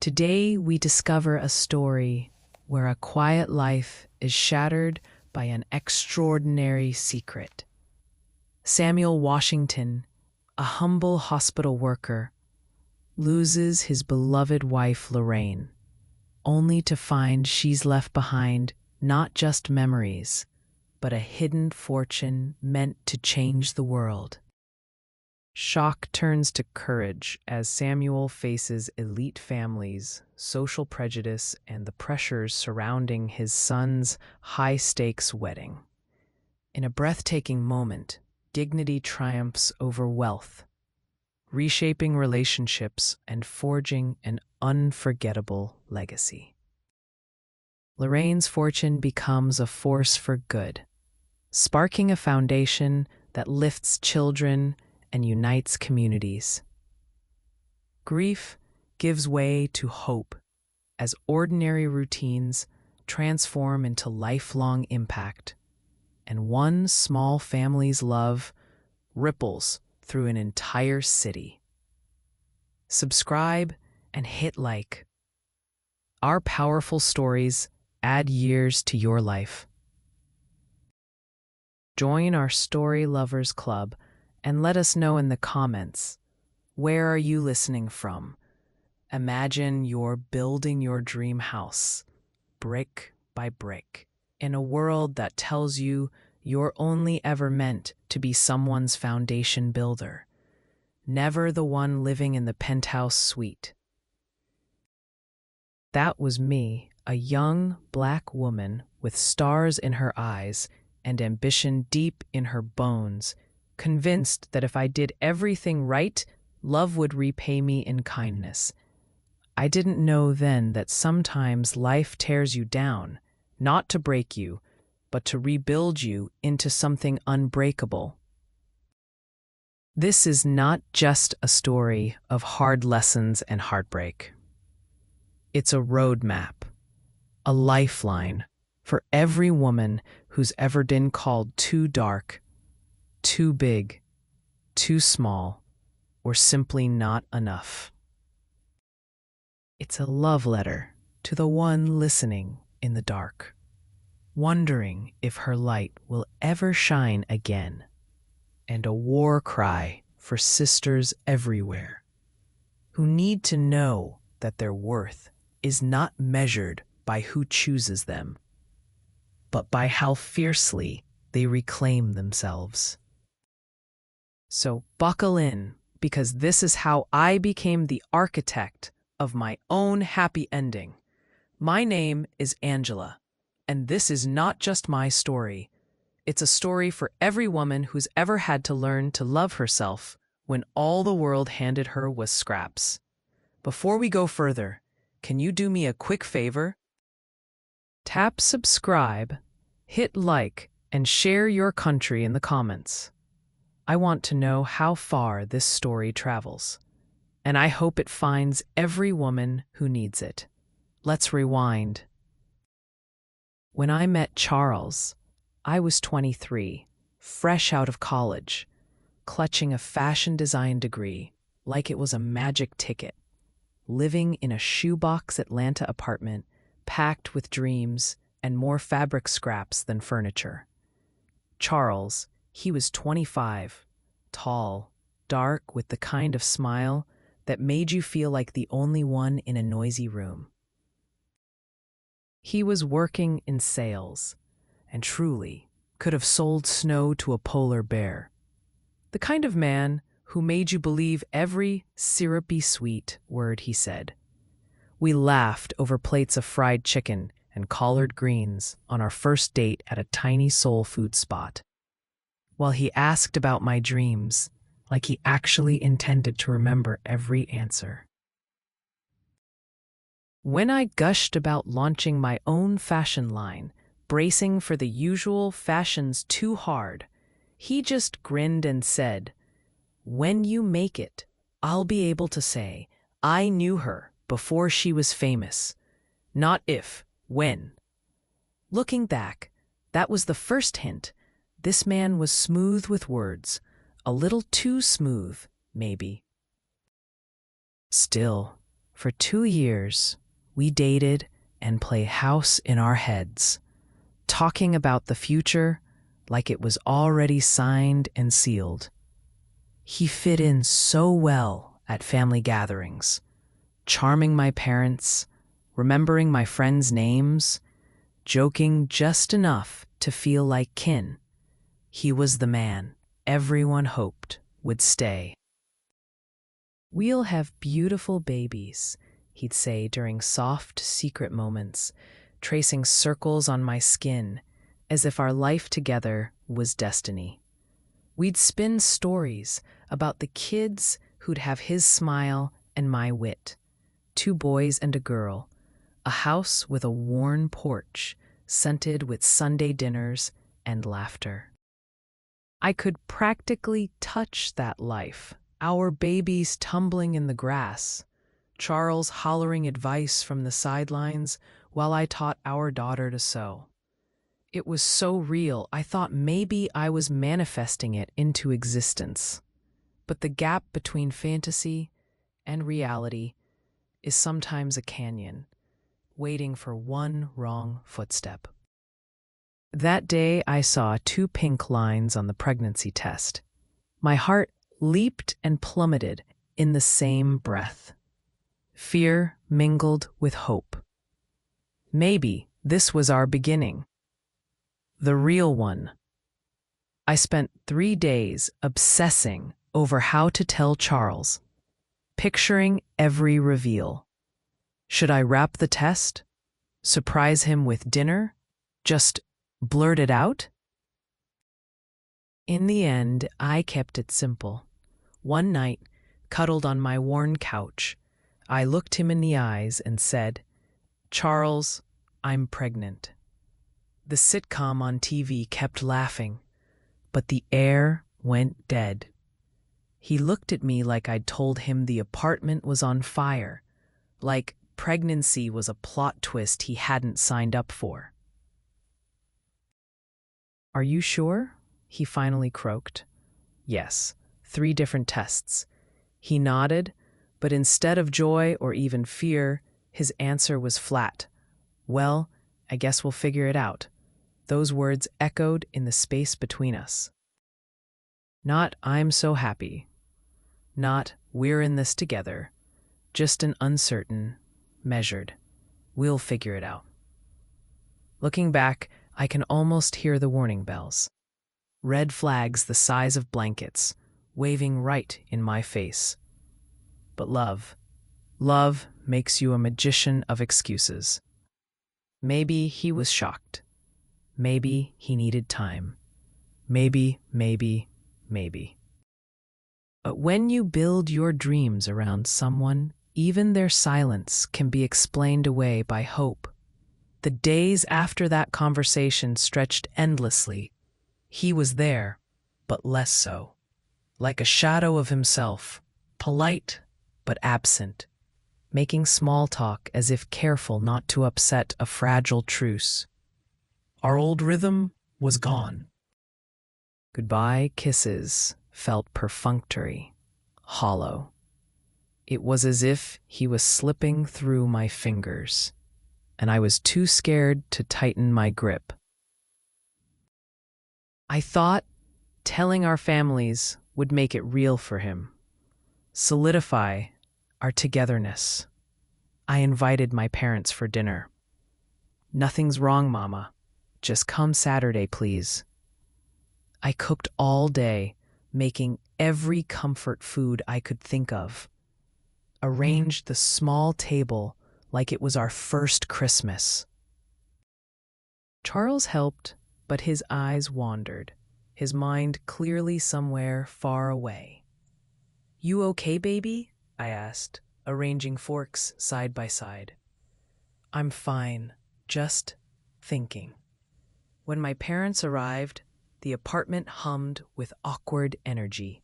Today we discover a story where a quiet life is shattered by an extraordinary secret. Samuel Washington, a humble hospital worker, loses his beloved wife Lorraine, only to find she's left behind not just memories, but a hidden fortune meant to change the world. Shock turns to courage as Samuel faces elite families, social prejudice, and the pressures surrounding his son's high-stakes wedding. In a breathtaking moment, dignity triumphs over wealth, reshaping relationships and forging an unforgettable legacy. Lorraine's fortune becomes a force for good, sparking a foundation that lifts children and unites communities. Grief gives way to hope as ordinary routines transform into lifelong impact, and one small family's love ripples through an entire city. Subscribe and hit like. Our powerful stories add years to your life. Join our Story Lovers Club and let us know in the comments, where are you listening from? Imagine you're building your dream house, brick by brick, in a world that tells you you're only ever meant to be someone's foundation builder, never the one living in the penthouse suite. That was me, a young black woman with stars in her eyes and ambition deep in her bones, convinced that if I did everything right, love would repay me in kindness. I didn't know then that sometimes life tears you down, not to break you, but to rebuild you into something unbreakable. This is not just a story of hard lessons and heartbreak. It's a roadmap, a lifeline for every woman who's ever been called too dark, too big, too small, or simply not enough. It's a love letter to the one listening in the dark, wondering if her light will ever shine again, and a war cry for sisters everywhere who need to know that their worth is not measured by who chooses them, but by how fiercely they reclaim themselves. So buckle in, because this is how I became the architect of my own happy ending. My name is Angela, and this is not just my story. It's a story for every woman who's ever had to learn to love herself when all the world handed her was scraps. Before we go further, can you do me a quick favor? Tap subscribe, hit like, and share your country in the comments. I want to know how far this story travels, and I hope it finds every woman who needs it. Let's rewind. When I met Charles, I was 23, fresh out of college, clutching a fashion design degree like it was a magic ticket, living in a shoebox Atlanta apartment packed with dreams and more fabric scraps than furniture. Charles, he was 25, tall, dark, with the kind of smile that made you feel like the only one in a noisy room. He was working in sales, and truly could have sold snow to a polar bear. The kind of man who made you believe every syrupy sweet word he said. We laughed over plates of fried chicken and collard greens on our first date at a tiny soul food spot, while he asked about my dreams like he actually intended to remember every answer. When I gushed about launching my own fashion line, bracing for the usual fashions too hard, he just grinned and said, "When you make it, I'll be able to say, I knew her before she was famous. Not if, when." Looking back, that was the first hint. This man was smooth with words, a little too smooth, maybe. Still, For 2 years, we dated and played house in our heads, talking about the future like it was already signed and sealed. He fit in so well at family gatherings, charming my parents, remembering my friends' names, joking just enough to feel like kin. He was the man everyone hoped would stay. "We'll have beautiful babies," he'd say during soft, secret moments, tracing circles on my skin as if our life together was destiny. We'd spin stories about the kids who'd have his smile and my wit, 2 boys and a girl, a house with a worn porch scented with Sunday dinners and laughter. I could practically touch that life, our babies tumbling in the grass, Charles hollering advice from the sidelines while I taught our daughter to sew. It was so real, I thought maybe I was manifesting it into existence. But the gap between fantasy and reality is sometimes a canyon, waiting for one wrong footstep. That day, I saw 2 pink lines on the pregnancy test. My heart leaped and plummeted in the same breath. Fear mingled with hope. Maybe this was our beginning. The real one. I spent 3 days obsessing over how to tell Charles, picturing every reveal. Should I wrap the test? Surprise him with dinner? Just blurt it out? In the end, I kept it simple. One night, cuddled on my worn couch, I looked him in the eyes and said, "Charles, I'm pregnant." The sitcom on TV kept laughing, but the air went dead. He looked at me like I'd told him the apartment was on fire, like pregnancy was a plot twist he hadn't signed up for. "Are you sure?" he finally croaked. "Yes, 3 different tests." He nodded, but instead of joy or even fear, his answer was flat. "Well, I guess we'll figure it out." Those words echoed in the space between us. Not "I'm so happy." Not "we're in this together." Just an uncertain, measured, "we'll figure it out." Looking back, I can almost hear the warning bells. Red flags the size of blankets, waving right in my face. But love makes you a magician of excuses. Maybe he was shocked. Maybe he needed time. Maybe. But when you build your dreams around someone, even their silence can be explained away by hope. The days after that conversation stretched endlessly. He was there, but less so. Like a shadow of himself, polite but absent, making small talk as if careful not to upset a fragile truce. Our old rhythm was gone. Goodbye kisses felt perfunctory, hollow. It was as if he was slipping through my fingers, and I was too scared to tighten my grip. I thought telling our families would make it real for him, solidify our togetherness. I invited my parents for dinner. "Nothing's wrong, Mama. Just come Saturday, please." I cooked all day, making every comfort food I could think of. Arranged the small table like it was our first Christmas. Charles helped, but his eyes wandered, his mind clearly somewhere far away. "You okay, baby?" I asked, arranging forks side by side. "I'm fine, just thinking." When my parents arrived, the apartment hummed with awkward energy.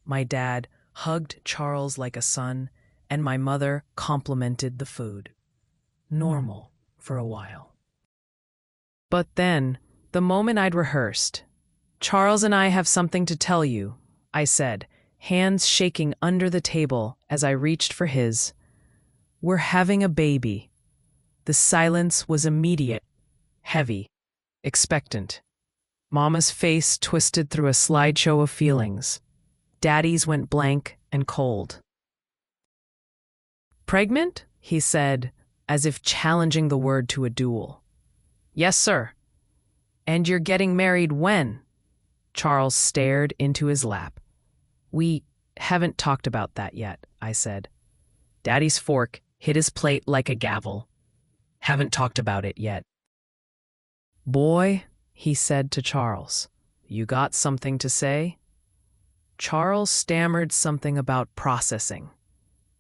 My dad hugged Charles like a son, and my mother complimented the food. Normal for a while. But then, the moment I'd rehearsed, "Charles and I have something to tell you," I said, hands shaking under the table as I reached for his. We're having a baby." The silence was immediate, heavy, expectant. Mama's face twisted through a slideshow of feelings. Daddy's went blank and cold. "Pregnant?" he said, as if challenging the word to a duel. "Yes, sir." "And you're getting married when?" Charles stared into his lap. "We haven't talked about that yet," I said. Daddy's fork hit his plate like a gavel. "Haven't talked about it yet." "Boy," he said to Charles, "you got something to say?" Charles stammered something about processing,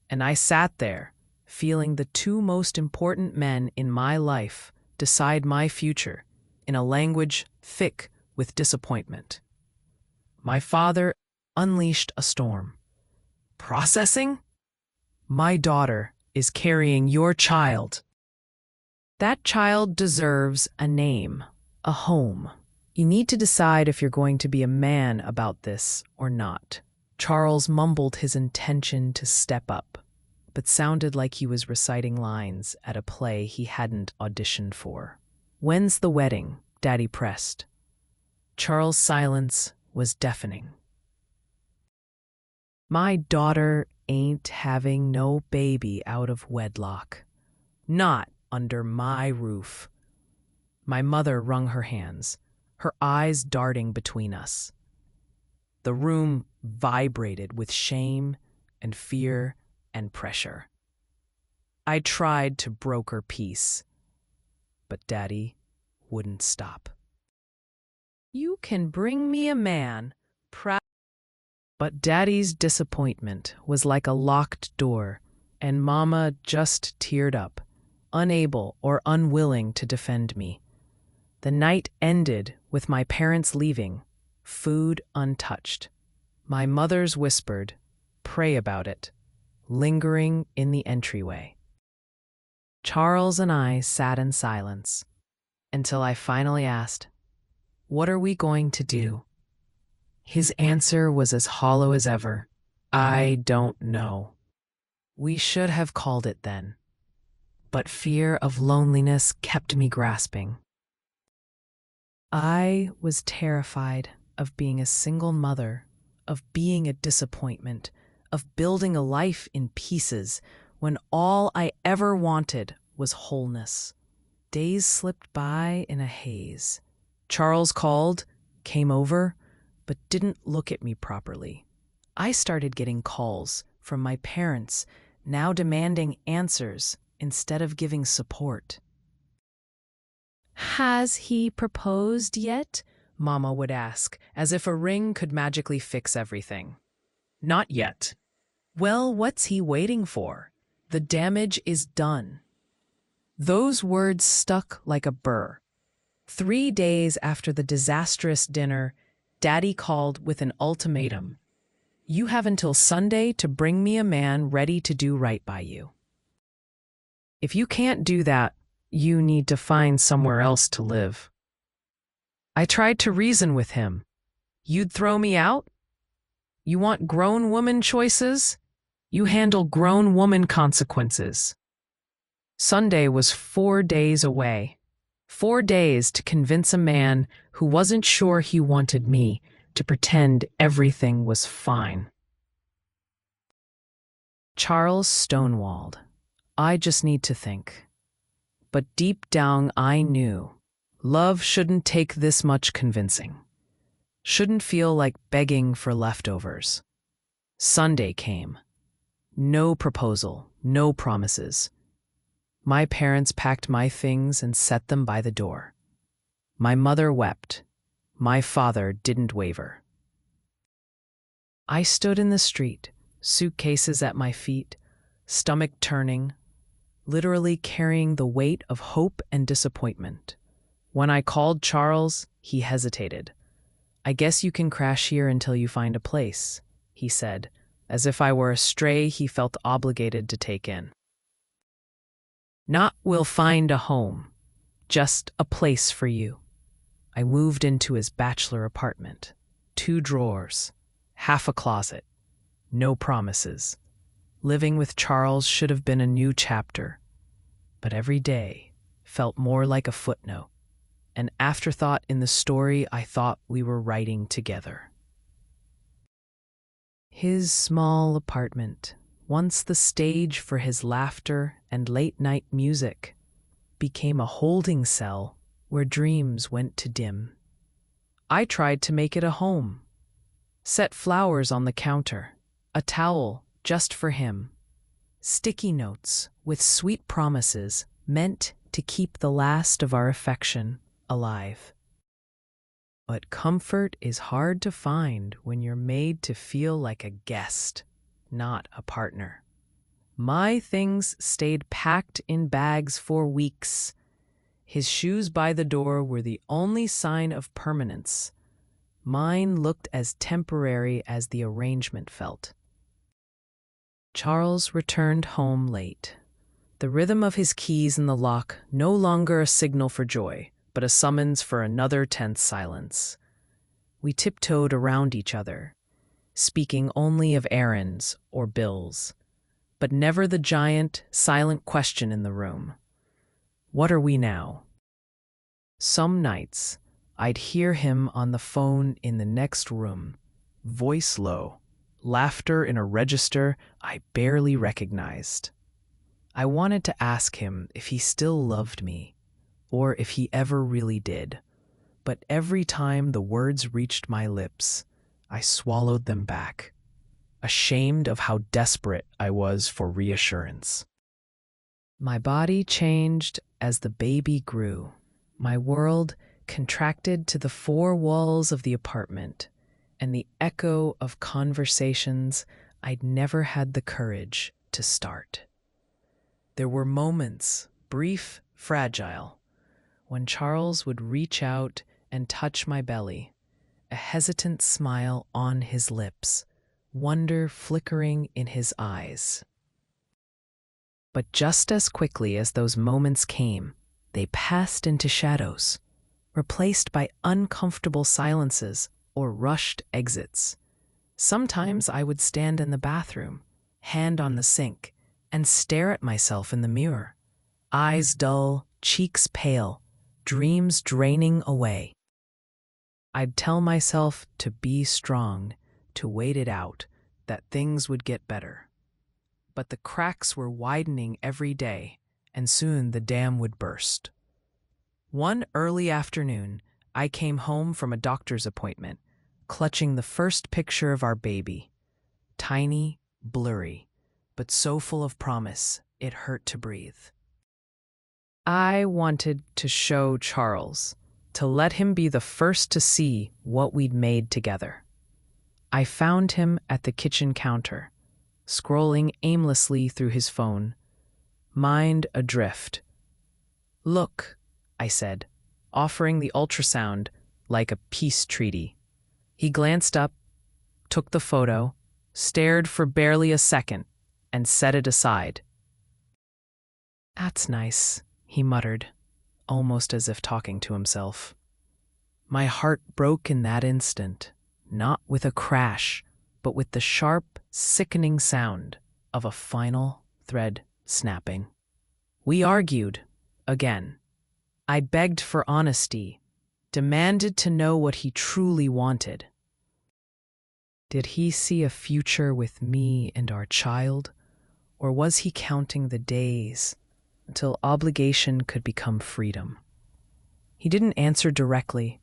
and I sat there, feeling the two most important men in my life decide my future in a language thick with disappointment. My father unleashed a storm. "Processing? My daughter is carrying your child. That child deserves a name, a home. You need to decide if you're going to be a man about this or not." Charles mumbled his intention to step up, but sounded like he was reciting lines at a play he hadn't auditioned for. "When's the wedding?" Daddy pressed. Charles' silence was deafening. "My daughter ain't having no baby out of wedlock. Not under my roof." My mother wrung her hands, her eyes darting between us. The room vibrated with shame and fear and pressure. I tried to broker peace, but Daddy wouldn't stop. "You can bring me a man, proud." But Daddy's disappointment was like a locked door, and Mama just teared up, unable or unwilling to defend me. The night ended with my parents leaving, food untouched. My mother's whispered, "Pray about it," lingering in the entryway. Charles and I sat in silence until I finally asked, "What are we going to do?" His answer was as hollow as ever. "I don't know." We should have called it then, but fear of loneliness kept me grasping. I was terrified of being a single mother, of being a disappointment, of building a life in pieces when all I ever wanted was wholeness. Days slipped by in a haze. Charles called, came over, but didn't look at me properly. I started getting calls from my parents, now demanding answers instead of giving support. "Has he proposed yet?" Mama would ask, as if a ring could magically fix everything. "Not yet." "Well, what's he waiting for? The damage is done." Those words stuck like a burr. 3 days after the disastrous dinner, Daddy called with an ultimatum. "You have until Sunday to bring me a man ready to do right by you. If you can't do that, you need to find somewhere else to live." I tried to reason with him. "You'd throw me out? You want grown woman choices? You handle grown woman consequences." Sunday was 4 days away. 4 days to convince a man who wasn't sure he wanted me to pretend everything was fine. Charles stonewalled. "I just need to think." But deep down I knew love shouldn't take this much convincing. Shouldn't feel like begging for leftovers. Sunday came. No proposal, no promises. My parents packed my things and set them by the door. My mother wept. My father didn't waver. I stood in the street, suitcases at my feet, stomach turning, literally carrying the weight of hope and disappointment. When I called Charles, he hesitated. "I guess you can crash here until you find a place," he said, as if I were a stray he felt obligated to take in. "Not we'll find a home, just a place for you." I moved into his bachelor apartment. 2 drawers, half a closet, no promises. Living with Charles should have been a new chapter, but every day felt more like a footnote, an afterthought in the story I thought we were writing together. His small apartment, once the stage for his laughter and late-night music, became a holding cell where dreams went to dim. I tried to make it a home, set flowers on the counter, a towel just for him, sticky notes with sweet promises meant to keep the last of our affection alive. But comfort is hard to find when you're made to feel like a guest, not a partner. My things stayed packed in bags for weeks. His shoes by the door were the only sign of permanence. Mine looked as temporary as the arrangement felt. Charles returned home late. The rhythm of his keys in the lock no longer a signal for joy, but a summons for another tense silence. We tiptoed around each other, speaking only of errands or bills, but never the giant, silent question in the room. What are we now? Some nights, I'd hear him on the phone in the next room, voice low, laughter in a register I barely recognized. I wanted to ask him if he still loved me, or if he ever really did, but every time the words reached my lips, I swallowed them back, ashamed of how desperate I was for reassurance. My body changed as the baby grew. My world contracted to the four walls of the apartment and the echo of conversations I'd never had the courage to start. There were moments, brief, fragile, when Charles would reach out and touch my belly, a hesitant smile on his lips, wonder flickering in his eyes. But just as quickly as those moments came, they passed into shadows, replaced by uncomfortable silences or rushed exits. Sometimes I would stand in the bathroom, hand on the sink, and stare at myself in the mirror, eyes dull, cheeks pale, dreams draining away. I'd tell myself to be strong, to wait it out, that things would get better. But the cracks were widening every day, and soon the dam would burst. One early afternoon, I came home from a doctor's appointment, clutching the first picture of our baby. Tiny, blurry, but so full of promise, it hurt to breathe. I wanted to show Charles, to let him be the first to see what we'd made together. I found him at the kitchen counter, scrolling aimlessly through his phone, mind adrift. "Look," I said, offering the ultrasound like a peace treaty. He glanced up, took the photo, stared for barely a second, and set it aside. "That's nice," he muttered, almost as if talking to himself. My heart broke in that instant, not with a crash, but with the sharp, sickening sound of a final thread snapping. We argued, again. I begged for honesty, demanded to know what he truly wanted. Did he see a future with me and our child, or was he counting the days until obligation could become freedom? He didn't answer directly,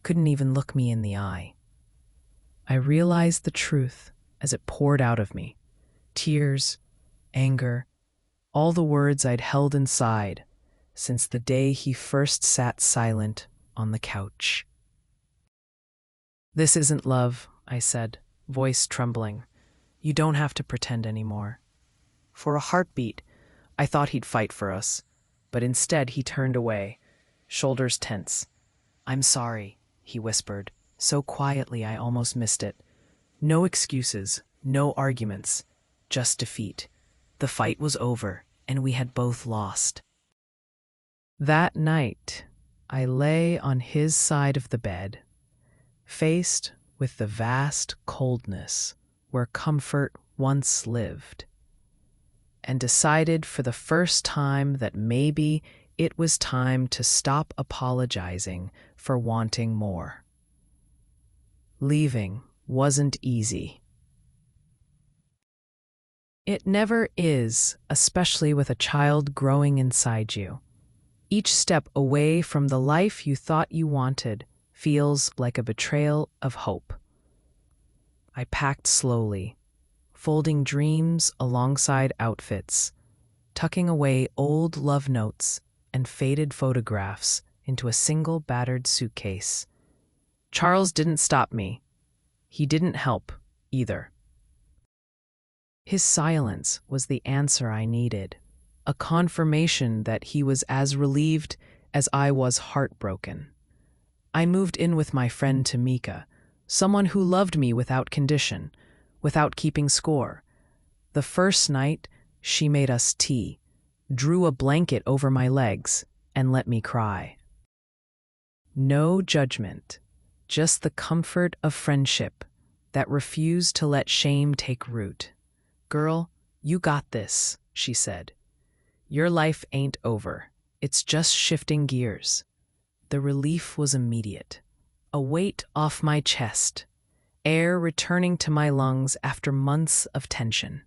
couldn't even look me in the eye. I realized the truth as it poured out of me. Tears, anger, all the words I'd held inside since the day he first sat silent on the couch. "This isn't love," I said, voice trembling. "You don't have to pretend anymore." For a heartbeat, I thought he'd fight for us, but instead he turned away, shoulders tense. "I'm sorry," he whispered, so quietly I almost missed it. No excuses, no arguments, just defeat. The fight was over, and we had both lost. That night, I lay on his side of the bed, faced with the vast coldness where comfort once lived. and decided for the first time that maybe it was time to stop apologizing for wanting more. Leaving wasn't easy. It never is, especially with a child growing inside you. Each step away from the life you thought you wanted feels like a betrayal of hope. I packed slowly, folding dreams alongside outfits, tucking away old love notes and faded photographs into a single battered suitcase. Charles didn't stop me. He didn't help either. His silence was the answer I needed, a confirmation that he was as relieved as I was heartbroken. I moved in with my friend Tamika, someone who loved me without condition, without keeping score. The first night, she made us tea, drew a blanket over my legs, and let me cry. No judgment, just the comfort of friendship that refused to let shame take root. "Girl, you got this," she said. "Your life ain't over. It's just shifting gears." The relief was immediate. A weight off my chest, air returning to my lungs after months of tension.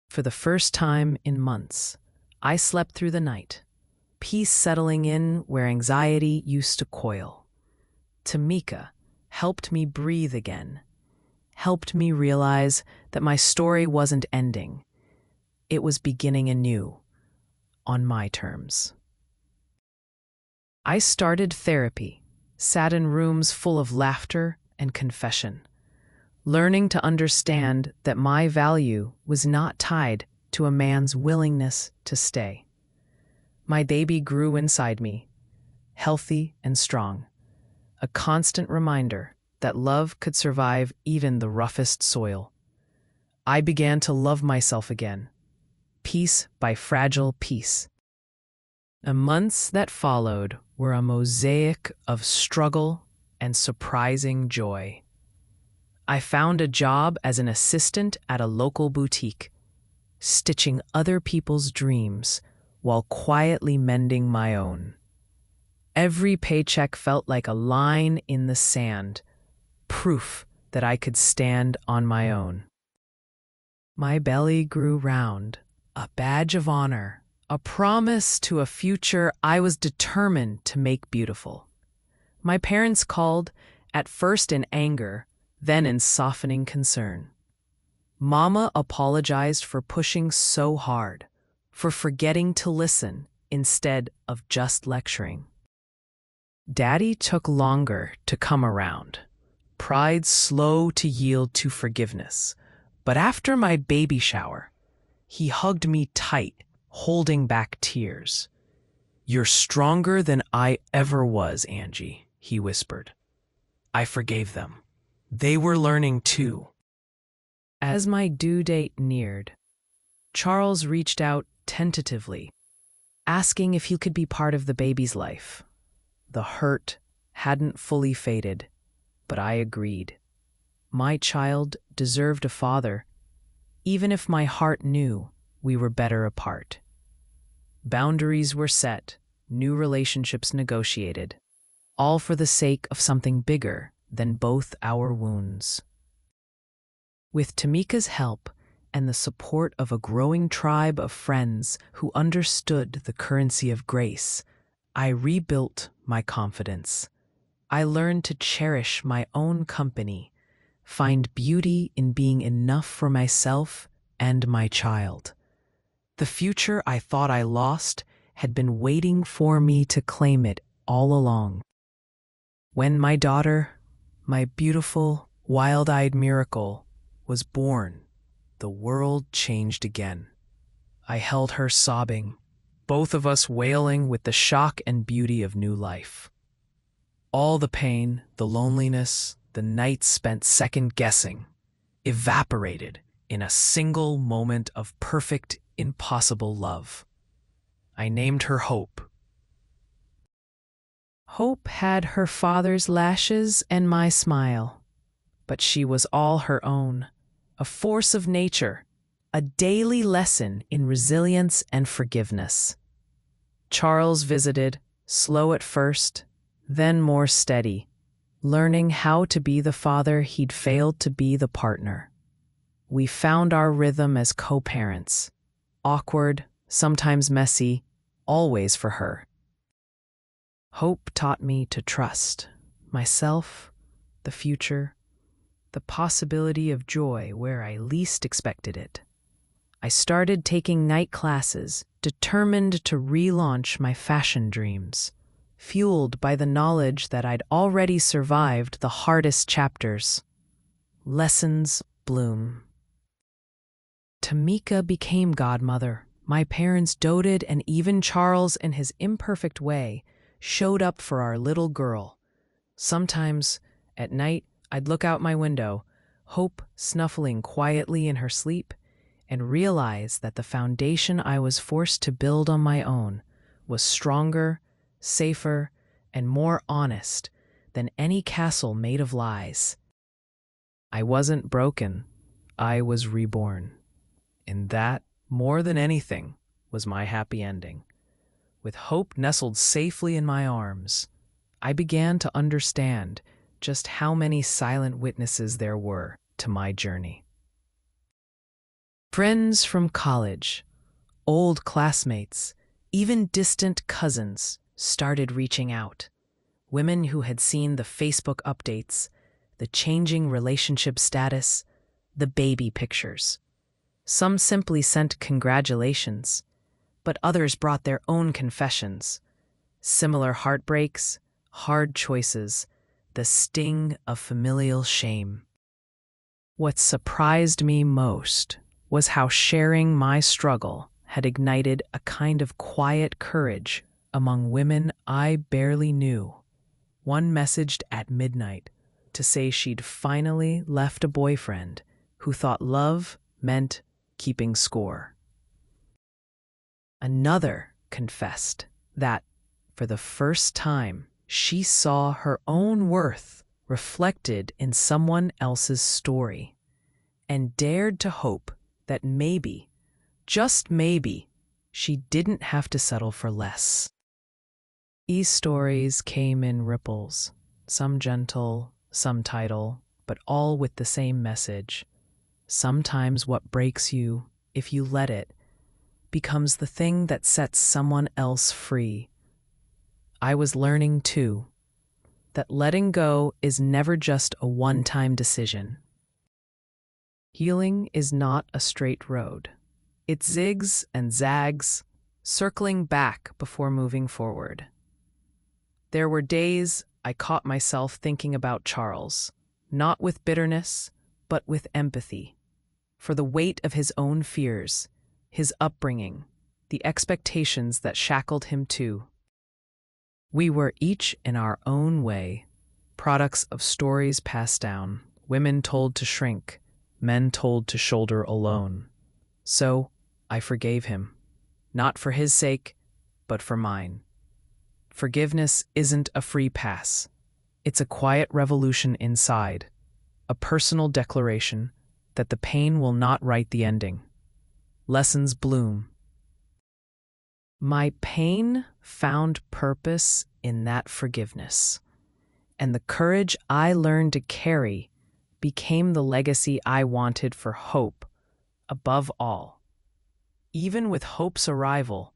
For the first time in months, I slept through the night, peace settling in where anxiety used to coil. Tamika helped me breathe again, helped me realize that my story wasn't ending. It was beginning anew, on my terms. I started therapy, sat in rooms full of laughter and confession, learning to understand that my value was not tied to a man's willingness to stay. My baby grew inside me, healthy and strong, a constant reminder that love could survive even the roughest soil. I began to love myself again, piece by fragile piece. The months that followed were a mosaic of struggle and surprising joy. I found a job as an assistant at a local boutique, stitching other people's dreams while quietly mending my own. Every paycheck felt like a line in the sand, proof that I could stand on my own. My belly grew round, a badge of honor, a promise to a future I was determined to make beautiful. My parents called, at first in anger, then in softening concern. Mama apologized for pushing so hard, for forgetting to listen instead of just lecturing. Daddy took longer to come around, pride slow to yield to forgiveness. But after my baby shower, he hugged me tight, holding back tears. "You're stronger than I ever was, Angie," he whispered. I forgave them. They were learning too. As my due date neared, Charles reached out tentatively, asking if he could be part of the baby's life. The hurt hadn't fully faded, but I agreed. My child deserved a father, even if my heart knew we were better apart. Boundaries were set, new relationships negotiated, all for the sake of something bigger than both our wounds. With Tamika's help and the support of a growing tribe of friends who understood the currency of grace, I rebuilt my confidence. I learned to cherish my own company, find beauty in being enough for myself and my child. The future I thought I lost had been waiting for me to claim it all along. When my daughter, my beautiful, wild-eyed miracle, was born, the world changed again. I held her sobbing, both of us wailing with the shock and beauty of new life. All the pain, the loneliness, the nights spent second-guessing, evaporated in a single moment of perfect, impossible love. I named her Hope. Hope had her father's lashes and my smile, but she was all her own, a force of nature, a daily lesson in resilience and forgiveness. Charles visited, slow at first, then more steady, learning how to be the father he'd failed to be the partner. We found our rhythm as co-parents, awkward, sometimes messy, always for her. Hope taught me to trust myself, the future, the possibility of joy where I least expected it. I started taking night classes, determined to relaunch my fashion dreams, fueled by the knowledge that I'd already survived the hardest chapters. Lessons bloom. Tamika became godmother. My parents doted, and even Charles, in his imperfect way, showed up for our little girl. Sometimes, at night, I'd look out my window, Hope snuffling quietly in her sleep, and realize that the foundation I was forced to build on my own was stronger, safer, and more honest than any castle made of lies. I wasn't broken, I was reborn. And that, more than anything, was my happy ending. With Hope nestled safely in my arms, I began to understand just how many silent witnesses there were to my journey. Friends from college, old classmates, even distant cousins started reaching out. Women who had seen the Facebook updates, the changing relationship status, the baby pictures. Some simply sent congratulations, but others brought their own confessions. Similar heartbreaks, hard choices, the sting of familial shame. What surprised me most was how sharing my struggle had ignited a kind of quiet courage among women I barely knew. One messaged at midnight to say she'd finally left a boyfriend who thought love meant keeping score. Another confessed that, for the first time, she saw her own worth reflected in someone else's story, and dared to hope that maybe, just maybe, she didn't have to settle for less. These stories came in ripples, some gentle, some tidal, but all with the same message. Sometimes what breaks you, if you let it, becomes the thing that sets someone else free. I was learning, too, that letting go is never just a one-time decision. Healing is not a straight road. It zigs and zags, circling back before moving forward. There were days I caught myself thinking about Charles, not with bitterness, but with empathy, for the weight of his own fears, his upbringing, the expectations that shackled him too. We were each in our own way, products of stories passed down, women told to shrink, men told to shoulder alone. So I forgave him, not for his sake, but for mine. Forgiveness isn't a free pass. It's a quiet revolution inside, a personal declaration that the pain will not write the ending. Lessons bloom. My pain found purpose in that forgiveness, and the courage I learned to carry became the legacy I wanted for Hope above all. Even with Hope's arrival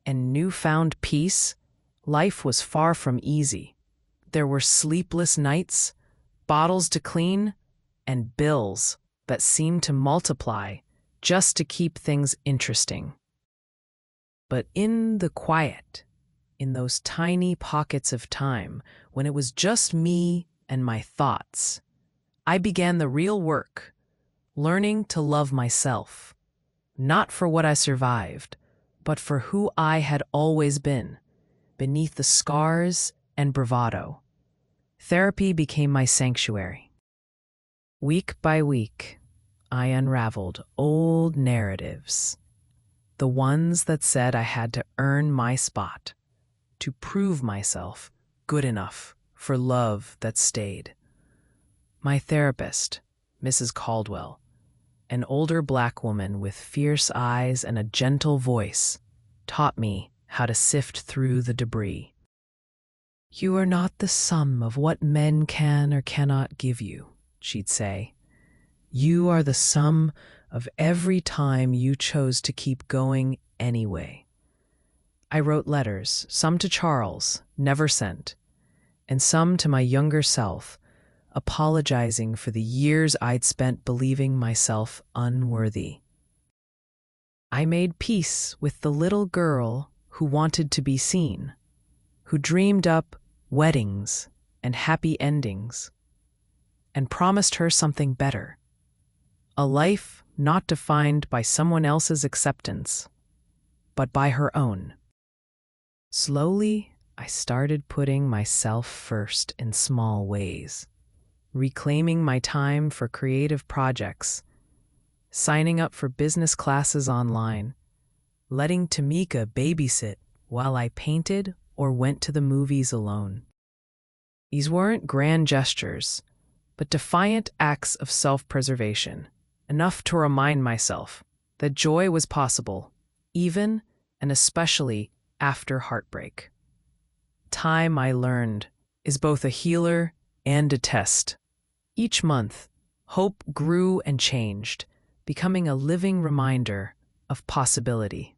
and newfound peace, life was far from easy. There were sleepless nights, bottles to clean, and bills that seemed to multiply just to keep things interesting. But in the quiet, in those tiny pockets of time when it was just me and my thoughts, I began the real work, learning to love myself, not for what I survived, but for who I had always been, beneath the scars and bravado. Therapy became my sanctuary. Week by week, I unraveled old narratives, the ones that said I had to earn my spot, to prove myself good enough for love that stayed. My therapist, Mrs. Caldwell, an older black woman with fierce eyes and a gentle voice, taught me how to sift through the debris. "You are not the sum of what men can or cannot give you," she'd say. "You are the sum of every time you chose to keep going anyway." I wrote letters, some to Charles, never sent, and some to my younger self, apologizing for the years I'd spent believing myself unworthy. I made peace with the little girl who wanted to be seen, who dreamed up weddings and happy endings, and promised her something better, a life not defined by someone else's acceptance, but by her own. Slowly, I started putting myself first in small ways, reclaiming my time for creative projects, signing up for business classes online, letting Tamika babysit while I painted or went to the movies alone. These weren't grand gestures, but defiant acts of self-preservation, enough to remind myself that joy was possible, even and especially after heartbreak. Time, I learned, is both a healer and a test. Each month, hope grew and changed, becoming a living reminder of possibility.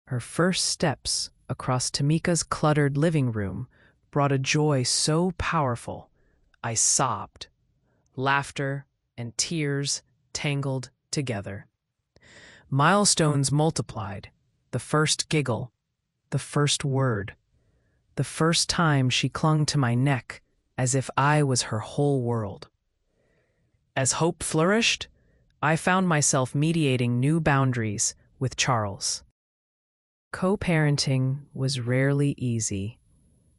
Her first steps across Tamika's cluttered living room brought a joy so powerful, I sobbed. Laughter and tears tangled together. Milestones multiplied. The first giggle, the first word, the first time she clung to my neck as if I was her whole world. As hope flourished, I found myself mediating new boundaries with Charles. Co-parenting was rarely easy.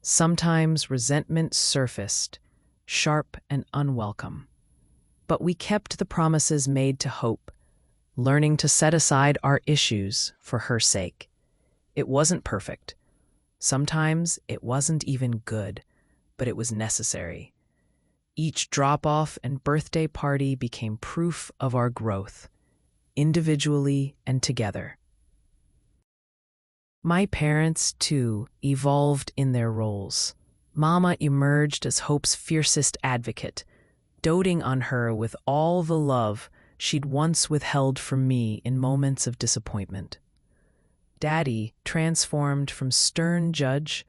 Sometimes resentment surfaced, sharp and unwelcome. But we kept the promises made to Hope, learning to set aside our issues for her sake. It wasn't perfect. Sometimes it wasn't even good, but it was necessary. Each drop-off and birthday party became proof of our growth, individually and together. My parents, too, evolved in their roles. Mama emerged as Hope's fiercest advocate, doting on her with all the love she'd once withheld from me in moments of disappointment. Daddy transformed from stern judge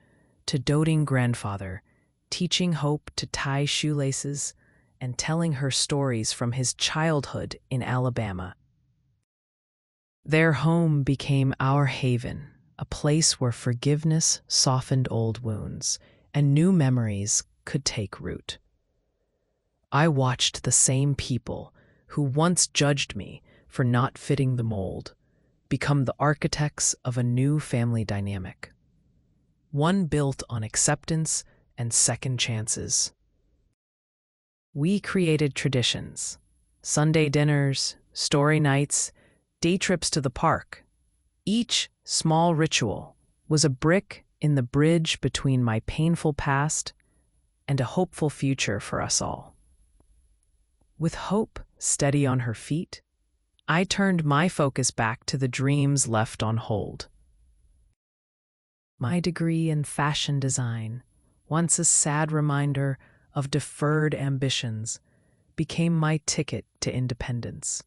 to doting grandfather, teaching Hope to tie shoelaces and telling her stories from his childhood in Alabama. Their home became our haven, a place where forgiveness softened old wounds and new memories could take root. I watched the same people who once judged me for not fitting the mold become the architects of a new family dynamic, one built on acceptance and second chances. We created traditions, Sunday dinners, story nights, day trips to the park. Each small ritual was a brick in the bridge between my painful past and a hopeful future for us all. With Hope steady on her feet, I turned my focus back to the dreams left on hold. My degree in fashion design, once a sad reminder of deferred ambitions, became my ticket to independence.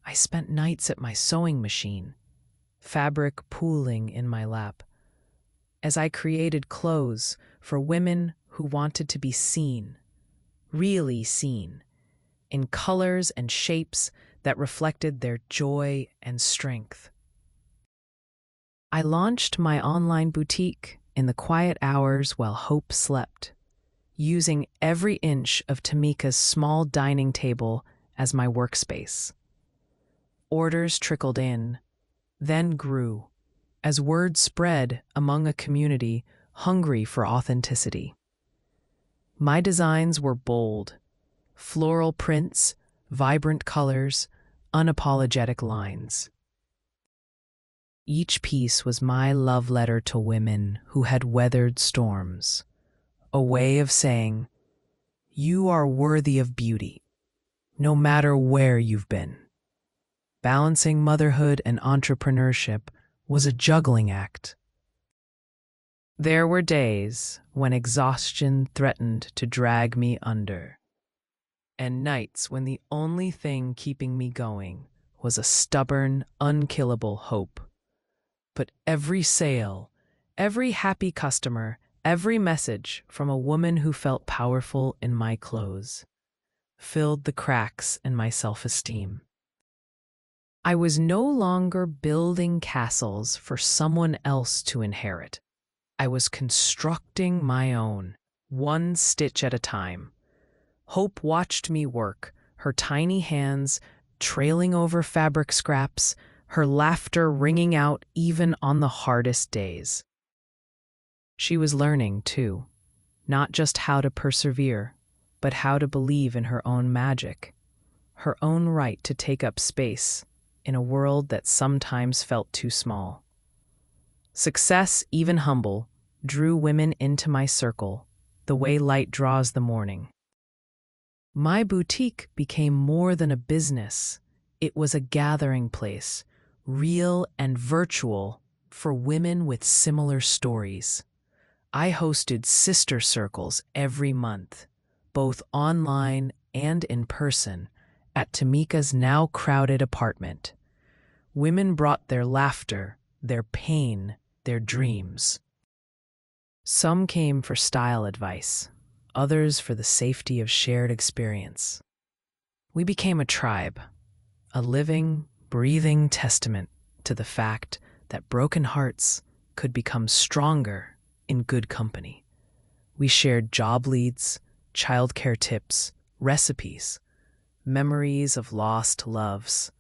I spent nights at my sewing machine, fabric pooling in my lap, as I created clothes for women who wanted to be seen, really seen, in colors and shapes that reflected their joy and strength. I launched my online boutique in the quiet hours while Hope slept, using every inch of Tamika's small dining table as my workspace. Orders trickled in, then grew, as word spread among a community hungry for authenticity. My designs were bold, floral prints, vibrant colors, unapologetic lines. Each piece was my love letter to women who had weathered storms, a way of saying, "You are worthy of beauty, no matter where you've been. Balancing motherhood and entrepreneurship was a juggling act. There were days when exhaustion threatened to drag me under, and nights when the only thing keeping me going was a stubborn, unkillable hope. But every sale, every happy customer, every message from a woman who felt powerful in my clothes filled the cracks in my self-esteem. I was no longer building castles for someone else to inherit. I was constructing my own, one stitch at a time. Hope watched me work, her tiny hands trailing over fabric scraps, her laughter ringing out even on the hardest days. She was learning, too, not just how to persevere, but how to believe in her own magic, her own right to take up space in a world that sometimes felt too small. Success, even humble, drew women into my circle, the way light draws the morning. My boutique became more than a business. It was a gathering place, real and virtual, for women with similar stories. I hosted sister circles every month, both online and in person, at Tamika's now crowded apartment. Women brought their laughter, their pain, their dreams. Some came for style advice, others for the safety of shared experience. We became a tribe, a living, breathing testament to the fact that broken hearts could become stronger in good company. We shared job leads, childcare tips, recipes, memories of lost loves,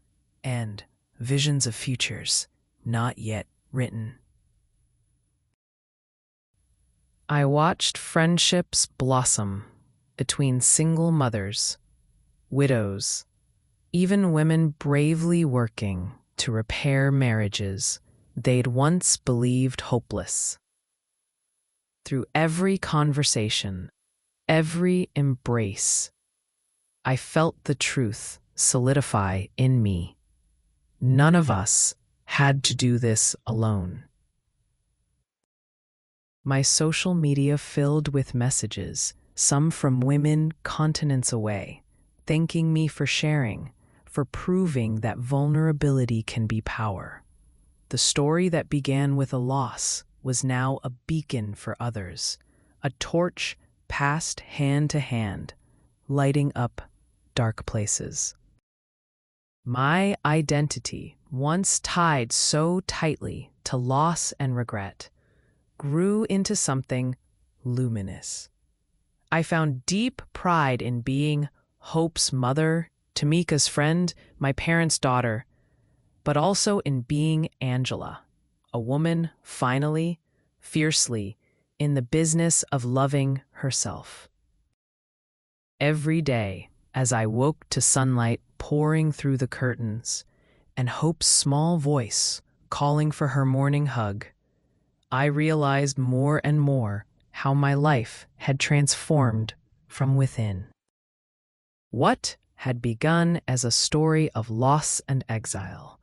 and visions of futures not yet written. I watched friendships blossom between single mothers, widows, even women bravely working to repair marriages they'd once believed hopeless. Through every conversation, every embrace, I felt the truth solidify in me. None of us had to do this alone. My social media filled with messages, some from women continents away, thanking me for sharing, for proving that vulnerability can be power. The story that began with a loss was now a beacon for others, a torch passed hand to hand, lighting up dark places. My identity, once tied so tightly to loss and regret, grew into something luminous. I found deep pride in being Hope's mother, Tamika's friend, my parents' daughter, but also in being Angela, a woman finally, fiercely, in the business of loving herself. Every day, as I woke to sunlight pouring through the curtains and Hope's small voice calling for her morning hug, I realized more and more how my life had transformed from within. What had begun as a story of loss and exile,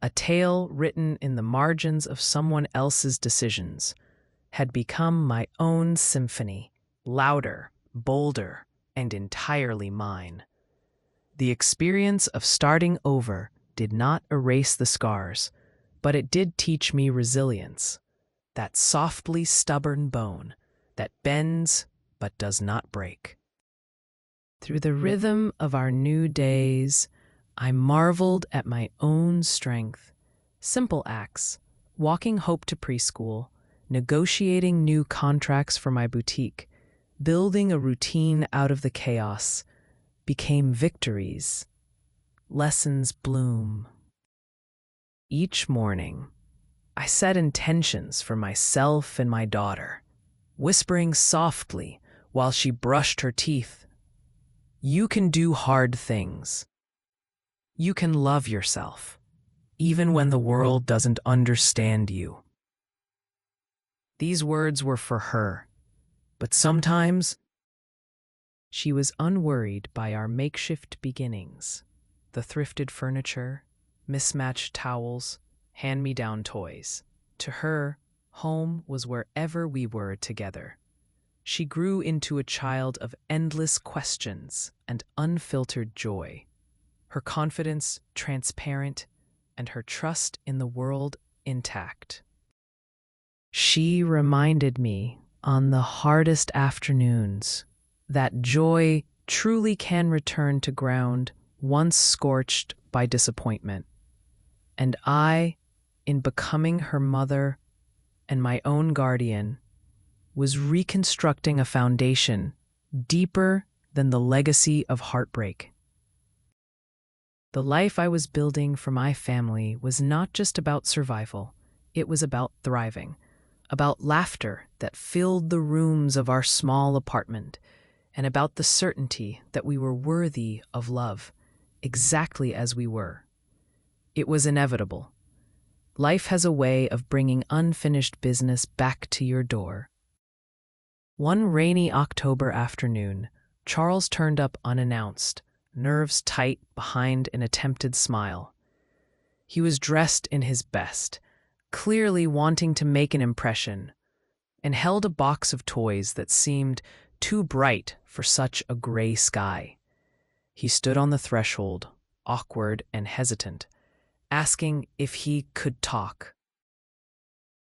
a tale written in the margins of someone else's decisions, had become my own symphony, louder, bolder, and entirely mine. The experience of starting over did not erase the scars, but it did teach me resilience, that softly stubborn bone that bends but does not break. Through the rhythm of our new days, I marveled at my own strength. Simple acts, walking Hope to preschool, negotiating new contracts for my boutique, building a routine out of the chaos, became victories. Lessons bloom. Each morning, I set intentions for myself and my daughter, whispering softly while she brushed her teeth. You can do hard things. You can love yourself, even when the world doesn't understand you. These words were for her, but sometimes She was unworried by our makeshift beginnings, the thrifted furniture, mismatched towels, hand-me-down toys. To her, home was wherever we were together. She grew into a child of endless questions and unfiltered joy, her confidence transparent and her trust in the world intact. She reminded me on the hardest afternoons that joy truly can return to ground once scorched by disappointment. And I, in becoming her mother and my own guardian, was reconstructing a foundation deeper than the legacy of heartbreak. The life I was building for my family was not just about survival, it was about thriving, about laughter that filled the rooms of our small apartment, and about the certainty that we were worthy of love, exactly as we were. It was inevitable. Life has a way of bringing unfinished business back to your door. One rainy October afternoon, Charles turned up unannounced, nerves tight behind an attempted smile. He was dressed in his best, clearly wanting to make an impression, and held a box of toys that seemed too bright for such a gray sky. He stood on the threshold, awkward and hesitant, asking if he could talk.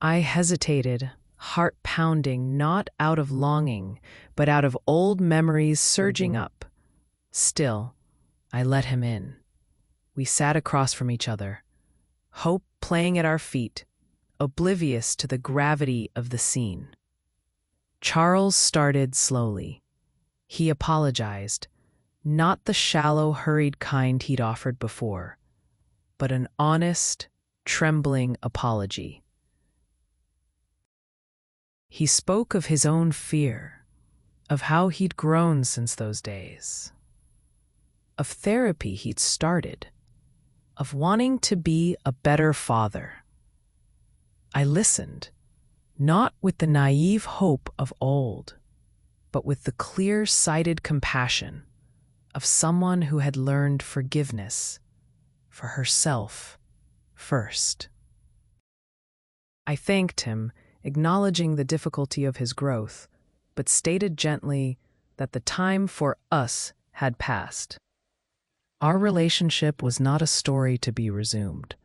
I hesitated, heart pounding not out of longing, but out of old memories surging up. Still, I let him in. We sat across from each other, hope playing at our feet, oblivious to the gravity of the scene. Charles started slowly. He apologized, not the shallow, hurried kind he'd offered before, but an honest, trembling apology. He spoke of his own fear, of how he'd grown since those days, of therapy he'd started, of wanting to be a better father. I listened, not with the naive hope of old, but with the clear-sighted compassion of someone who had learned forgiveness for herself first. I thanked him, acknowledging the difficulty of his growth, but stated gently that the time for us had passed. Our relationship was not a story to be resumed,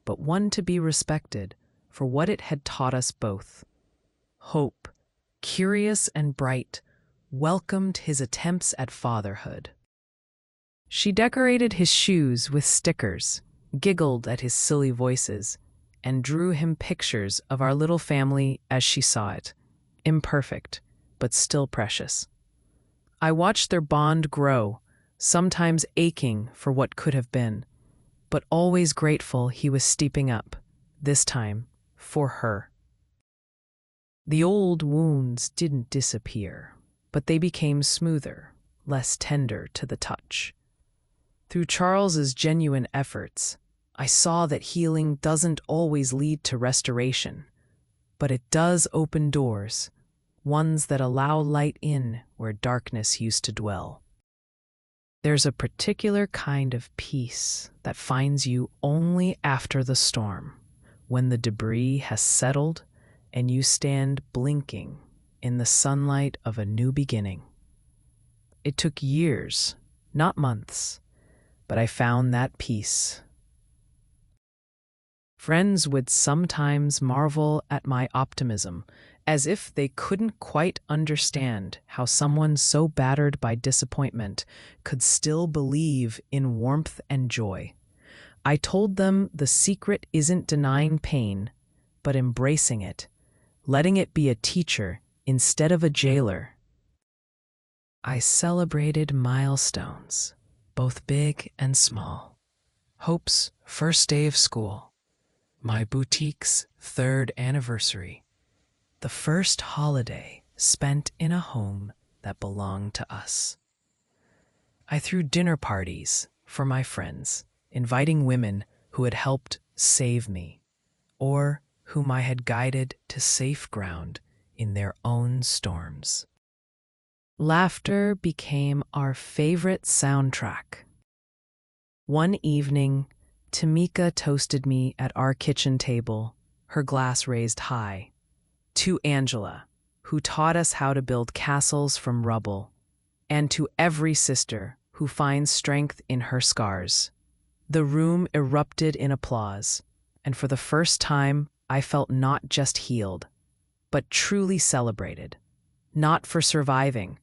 but one to be respected for what it had taught us both. Hope, curious and bright, welcomed his attempts at fatherhood. She decorated his shoes with stickers, giggled at his silly voices, and drew him pictures of our little family as she saw it, imperfect, but still precious. I watched their bond grow, sometimes aching for what could have been, but always grateful he was stepping up, this time for her. The old wounds didn't disappear, but they became smoother, less tender to the touch. Through Charles's genuine efforts, I saw that healing doesn't always lead to restoration, but it does open doors, ones that allow light in where darkness used to dwell. There's a particular kind of peace that finds you only after the storm, when the debris has settled and you stand blinking in the sunlight of a new beginning. It took years, not months, but I found that peace. Friends would sometimes marvel at my optimism, as if they couldn't quite understand how someone so battered by disappointment could still believe in warmth and joy. I told them the secret isn't denying pain, but embracing it, letting it be a teacher instead of a jailer. I celebrated milestones, both big and small. Hope's first day of school, my boutique's 3rd anniversary, the first holiday spent in a home that belonged to us. I threw dinner parties for my friends, inviting women who had helped save me, or whom I had guided to safe ground in their own storms. Laughter became our favorite soundtrack. One evening, Tamika toasted me at our kitchen table, her glass raised high, to Angela, who taught us how to build castles from rubble, and to every sister who finds strength in her scars. The room erupted in applause, and for the first time, I felt not just healed, but truly celebrated, not for surviving,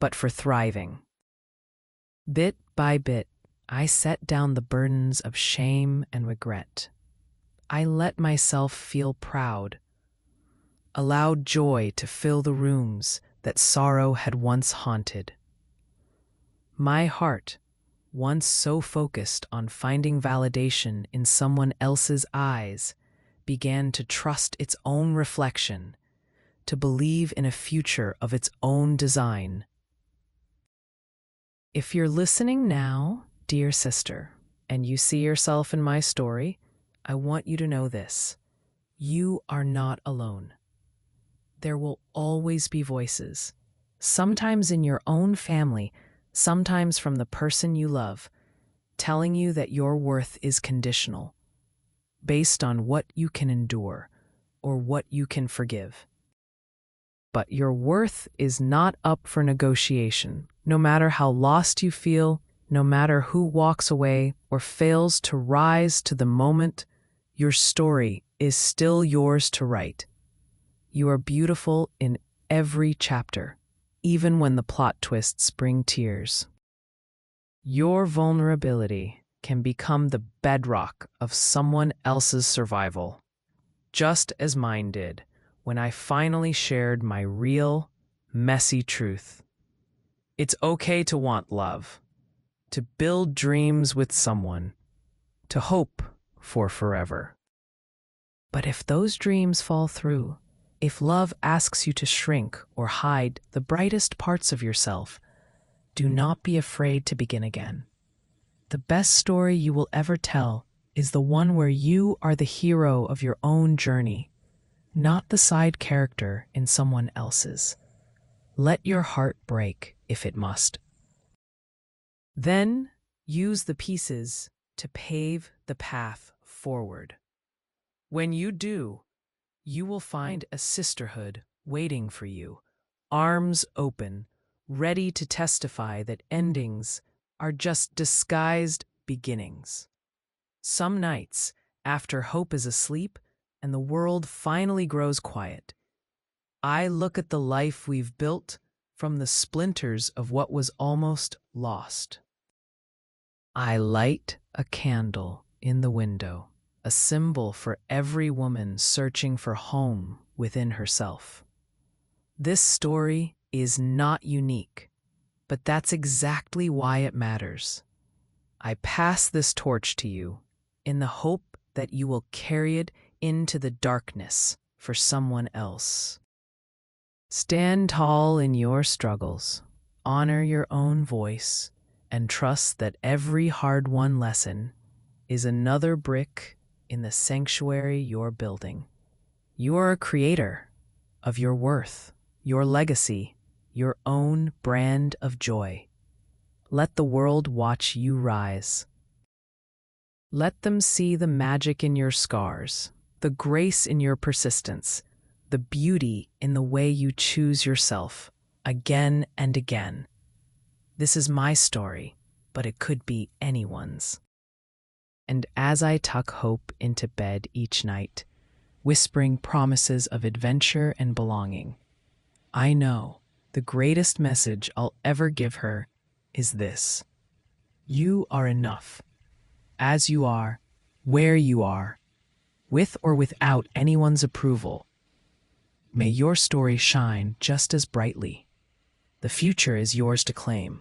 but for thriving. Bit by bit, I set down the burdens of shame and regret. I let myself feel proud, allowed joy to fill the rooms that sorrow had once haunted. My heart, once so focused on finding validation in someone else's eyes, began to trust its own reflection, to believe in a future of its own design. If you're listening now, dear sister, and you see yourself in my story, I want you to know this: you are not alone. There will always be voices, sometimes in your own family, sometimes from the person you love, telling you that your worth is conditional, based on what you can endure or what you can forgive. But your worth is not up for negotiation, no matter how lost you feel, no matter who walks away or fails to rise to the moment. Your story is still yours to write. You are beautiful in every chapter, even when the plot twists bring tears. Your vulnerability can become the bedrock of someone else's survival, just as mine did when I finally shared my real, messy truth. It's okay to want love, to build dreams with someone, to hope for forever. But if those dreams fall through, if love asks you to shrink or hide the brightest parts of yourself, do not be afraid to begin again. The best story you will ever tell is the one where you are the hero of your own journey, not the side character in someone else's. Let your heart break if it must. Then use the pieces to pave the path forward. When you do, you will find a sisterhood waiting for you, arms open, ready to testify that endings are just disguised beginnings. Some nights, after hope is asleep and the world finally grows quiet, I look at the life we've built from the splinters of what was almost lost. I light a candle in the window, a symbol for every woman searching for home within herself. This story is not unique, but that's exactly why it matters. I pass this torch to you in the hope that you will carry it into the darkness for someone else. Stand tall in your struggles, honor your own voice, and trust that every hard-won lesson is another brick in the sanctuary you're building. You are a creator of your worth, your legacy, your own brand of joy. Let the world watch you rise. Let them see the magic in your scars, the grace in your persistence, the beauty in the way you choose yourself again and again. This is my story, but it could be anyone's. And as I tuck hope into bed each night, whispering promises of adventure and belonging, I know the greatest message I'll ever give her is this: you are enough, as you are, where you are, with or without anyone's approval. May your story shine just as brightly. The future is yours to claim.